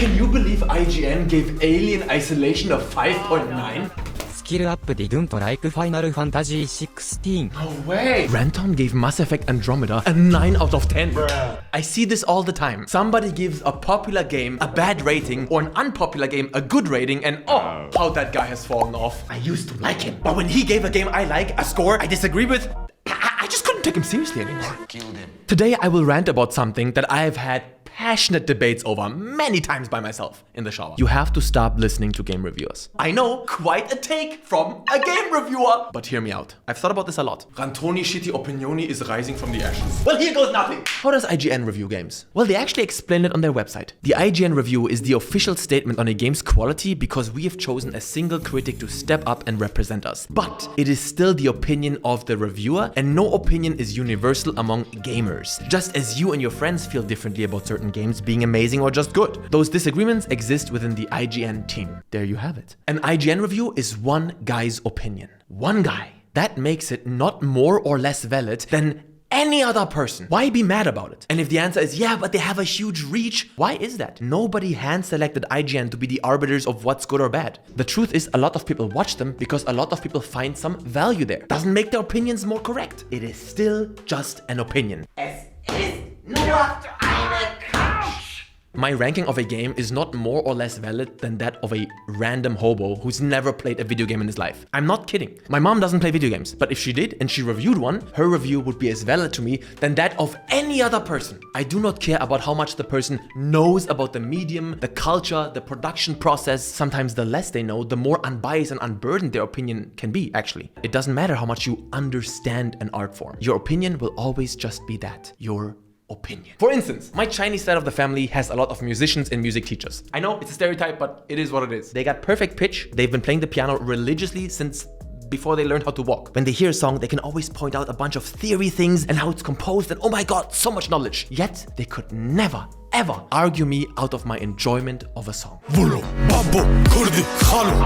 Can you believe IGN gave Alien Isolation a 5.9? Skill up didn't like Final Fantasy 16. No way! Renton gave Mass Effect Andromeda a 9 out of 10. Bruh. I see this all the time. Somebody gives a popular game a bad rating or an unpopular game a good rating and oh, how that guy has fallen off. I used to like him. But when he gave a game I like, a score I disagree with, I just couldn't take him seriously anymore. Killed him. Today I will rant about something that I have had passionate debates over many times by myself in the shower. You have to stop listening to game reviewers. I know, quite a take from a game reviewer. But hear me out. I've thought about this a lot. Rantoni Shitty Opinioni is rising from the ashes. Well, here goes nothing. How does IGN review games? Well, they actually explain it on their website. The IGN review is the official statement on a game's quality because we have chosen a single critic to step up and represent us. But it is still the opinion of the reviewer, and no opinion is universal among gamers. Just as you and your friends feel differently about certain games being amazing or just good. Those disagreements exist within the IGN team. There you have it. An IGN review is one guy's opinion. One guy. That makes it not more or less valid than any other person. Why be mad about it? And if the answer is, yeah, but they have a huge reach, why is that? Nobody hand-selected IGN to be the arbiters of what's good or bad. The truth is, a lot of people watch them because a lot of people find some value there. Doesn't make their opinions more correct. It is still just an opinion. Es ist nur eine Couch. My ranking of a game is not more or less valid than that of a random hobo who's never played a video game in his life. I'm not kidding. My mom doesn't play video games, but if she did and she reviewed one, her review would be as valid to me than that of any other person. I do not care about how much the person knows about the medium, the culture, the production process. Sometimes the less they know, the more unbiased and unburdened their opinion can be, actually. It doesn't matter how much you understand an art form. Your opinion will always just be that, your opinion. For instance, my Chinese side of the family has a lot of musicians and music teachers. I know it's a stereotype, but it is what it is. They got perfect pitch. They've been playing the piano religiously since before they learned how to walk. When they hear a song, they can always point out a bunch of theory things and how it's composed and oh my god, so much knowledge. Yet they could never, ever argue me out of my enjoyment of a song.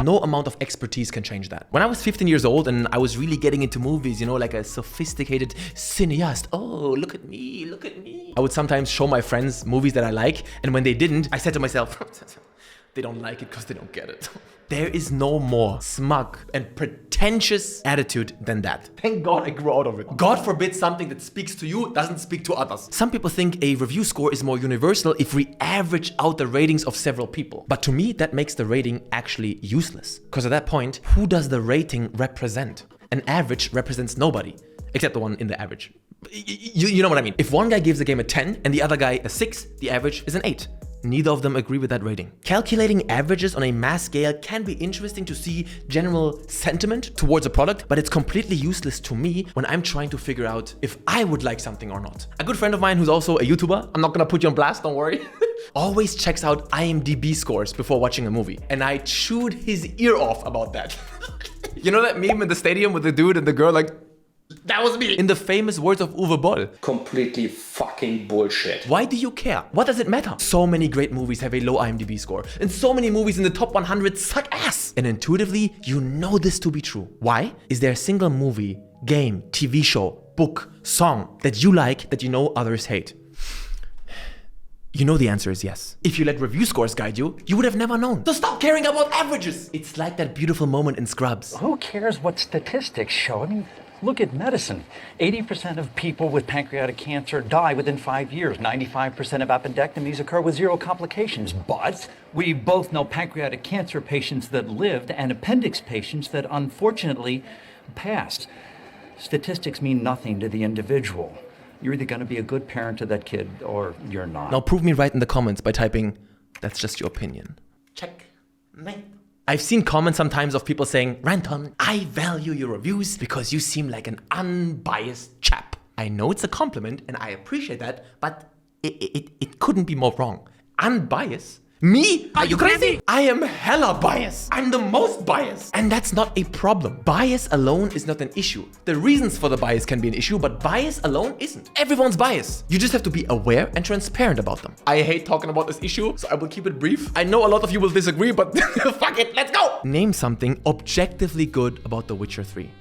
No amount of expertise can change that. When I was 15 years old and I was really getting into movies, you know, like a sophisticated cineast. Oh, look at me, look at me. I would sometimes show my friends movies that I like, and when they didn't, I said to myself, they don't like it because they don't get it. There is no more smug and pretentious attitude than that. Thank God I grew out of it. God forbid something that speaks to you doesn't speak to others. Some people think a review score is more universal if we average out the ratings of several people. But to me, that makes the rating actually useless. Because at that point, who does the rating represent? An average represents nobody, except the one in the average. You know what I mean? If one guy gives a game a 10 and the other guy a 6, the average is an 8. Neither of them agree with that rating. Calculating averages on a mass scale can be interesting to see general sentiment towards a product, but it's completely useless to me when I'm trying to figure out if I would like something or not. A good friend of mine who's also a YouTuber, I'm not gonna put you on blast, don't worry, always checks out IMDb scores before watching a movie. And I chewed his ear off about that. You know that meme in the stadium with the dude and the girl like, that was me. In the famous words of Uwe Boll. Completely fucking bullshit. Why do you care? What does it matter? So many great movies have a low IMDb score, and so many movies in the top 100 suck ass. And intuitively, you know this to be true. Why? Is there a single movie, game, TV show, book, song that you like that you know others hate? You know the answer is yes. If you let review scores guide you, you would have never known. So stop caring about averages. It's like that beautiful moment in Scrubs. Who cares what statistics show? I mean, look at medicine. 80% of people with pancreatic cancer die within 5 years. 95% of appendectomies occur with 0 complications. But we both know pancreatic cancer patients that lived and appendix patients that unfortunately passed. Statistics mean nothing to the individual. You're either going to be a good parent to that kid or you're not. Now prove me right in the comments by typing, that's just your opinion. Check. Mate. I've seen comments sometimes of people saying, Ranton, I value your reviews because you seem like an unbiased chap. I know it's a compliment and I appreciate that, but it couldn't be more wrong. Unbiased? Me? Are you crazy? I am hella biased. I'm the most biased. And that's not a problem. Bias alone is not an issue. The reasons for the bias can be an issue, but bias alone isn't. Everyone's biased. You just have to be aware and transparent about them. I hate talking about this issue, so I will keep it brief. I know a lot of you will disagree, but fuck it, let's go! Name something objectively good about The Witcher 3.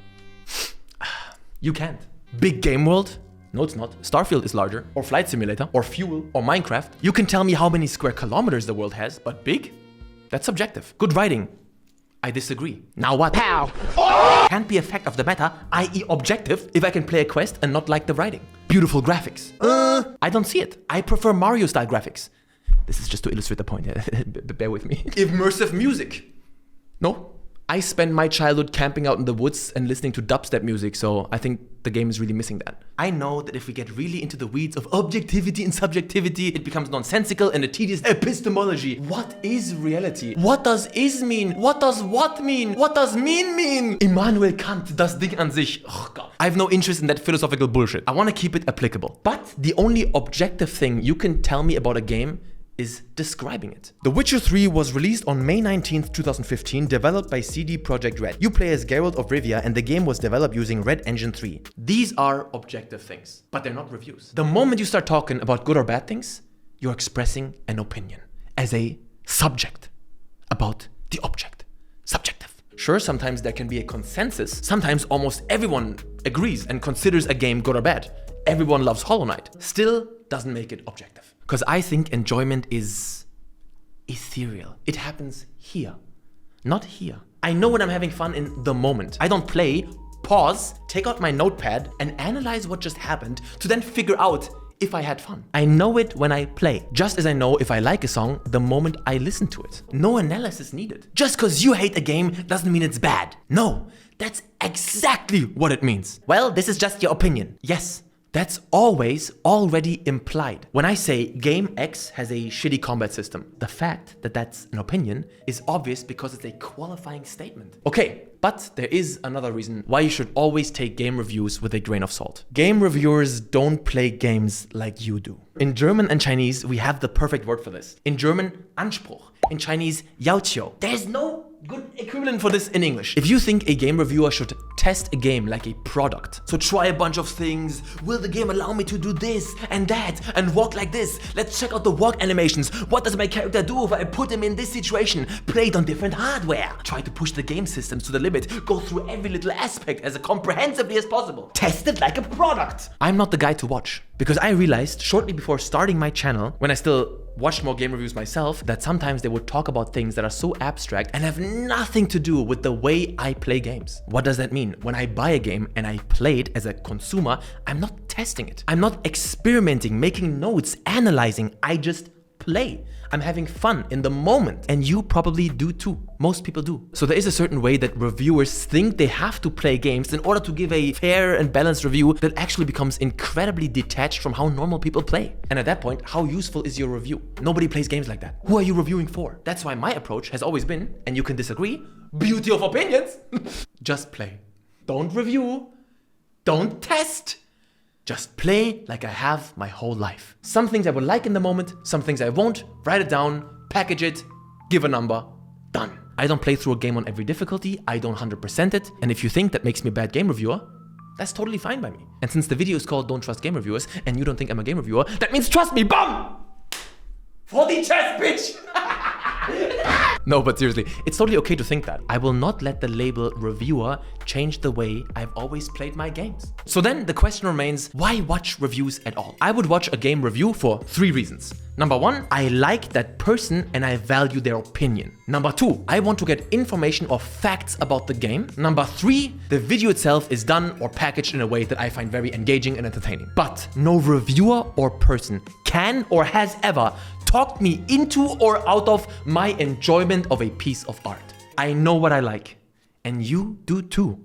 You can't. Big game world? No, it's not. Starfield is larger, or Flight Simulator, or Fuel, or Minecraft. You can tell me how many square kilometers the world has, but big? That's subjective. Good writing. I disagree. Now what? Pow! Oh! Can't be a fact of the matter, i.e. objective, if I can play a quest and not like the writing. Beautiful graphics. I don't see it. I prefer Mario-style graphics. This is just to illustrate the point. Bear with me. Immersive music. No. I spent my childhood camping out in the woods and listening to dubstep music, so I think the game is really missing that. I know that if we get really into the weeds of objectivity and subjectivity, it becomes nonsensical and a tedious epistemology. What is reality? What does is mean? What does what mean? What does mean? Immanuel Kant, das Ding an sich. Oh God. I have no interest in that philosophical bullshit. I want to keep it applicable. But the only objective thing you can tell me about a game is describing it. The Witcher 3 was released on May 19th, 2015, developed by CD Projekt Red. You play as Geralt of Rivia and the game was developed using Red Engine 3. These are objective things, but they're not reviews. The moment you start talking about good or bad things, you're expressing an opinion as a subject about the object. Subjective. Sure, sometimes there can be a consensus. Sometimes almost everyone agrees and considers a game good or bad. Everyone loves Hollow Knight. Still doesn't make it objective. Because I think enjoyment is ethereal. It happens here, not here. I know when I'm having fun in the moment. I don't play, pause, take out my notepad, and analyze what just happened to then figure out if I had fun. I know it when I play, just as I know if I like a song the moment I listen to it. No analysis needed. Just because you hate a game doesn't mean it's bad. No, that's exactly what it means. Well, this is just your opinion. Yes. That's always already implied. When I say game X has a shitty combat system, the fact that that's an opinion is obvious because it's a qualifying statement. Okay, but there is another reason why you should always take game reviews with a grain of salt. Game reviewers don't play games like you do. In German and Chinese, we have the perfect word for this. In German, Anspruch. In Chinese, Yaoqiu. There's no good equivalent for this in English. If you think a game reviewer should test a game like a product, so try a bunch of things, will the game allow me to do this and that and walk like this? Let's check out the walk animations. What does my character do if I put him in this situation? Play it on different hardware. Try to push the game systems to the limit. Go through every little aspect as comprehensively as possible. Test it like a product. I'm not the guy to watch because I realized shortly before starting my channel, when I still watched more game reviews myself, that sometimes they would talk about things that are so abstract and have nothing to do with the way I play games. What does that mean? When I buy a game and I play it as a consumer, I'm not testing it. I'm not experimenting, making notes, analyzing. I just play. I'm having fun in the moment. And you probably do too. Most people do. So there is a certain way that reviewers think they have to play games in order to give a fair and balanced review that actually becomes incredibly detached from how normal people play. And at that point, how useful is your review? Nobody plays games like that. Who are you reviewing for? That's why my approach has always been, and you can disagree, beauty of opinions, just play. Don't review. Don't test. Just play like I have my whole life. Some things I will like in the moment, some things I won't. Write it down, package it, give a number, done. I don't play through a game on every difficulty, I don't 100% it, and if you think that makes me a bad game reviewer, that's totally fine by me. And since the video is called Don't Trust Game Reviewers, and you don't think I'm a game reviewer, that means trust me, bum! For the chest, bitch! No, but seriously, it's totally okay to think that. I will not let the label reviewer change the way I've always played my games. So then the question remains, why watch reviews at all? I would watch a game review for 3 reasons. Number 1, I like that person and I value their opinion. Number 2, I want to get information or facts about the game. Number 3, the video itself is done or packaged in a way that I find very engaging and entertaining. But no reviewer or person can or has ever talked me into or out of my enjoyment of a piece of art. I know what I like, and you do too.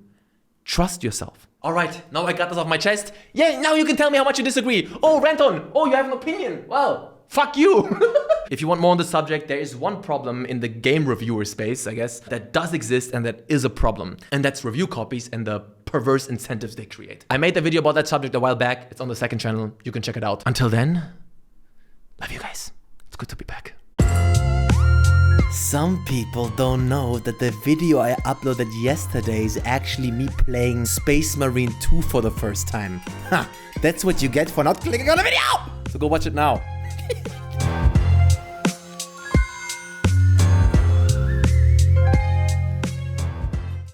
Trust yourself. All right, now I got this off my chest. Yeah, now you can tell me how much you disagree. Oh, rant on. Oh, you have an opinion. Well, fuck you. If you want more on the subject, there is one problem in the game reviewer space, I guess, that does exist and that is a problem. And that's review copies and the perverse incentives they create. I made a video about that subject a while back. It's on the second channel. You can check it out. Until then, love you guys. It's good to be back. Some people don't know that the video I uploaded yesterday is actually me playing Space Marine 2 for the first time. Ha! That's what you get for not clicking on the video! So go watch it now.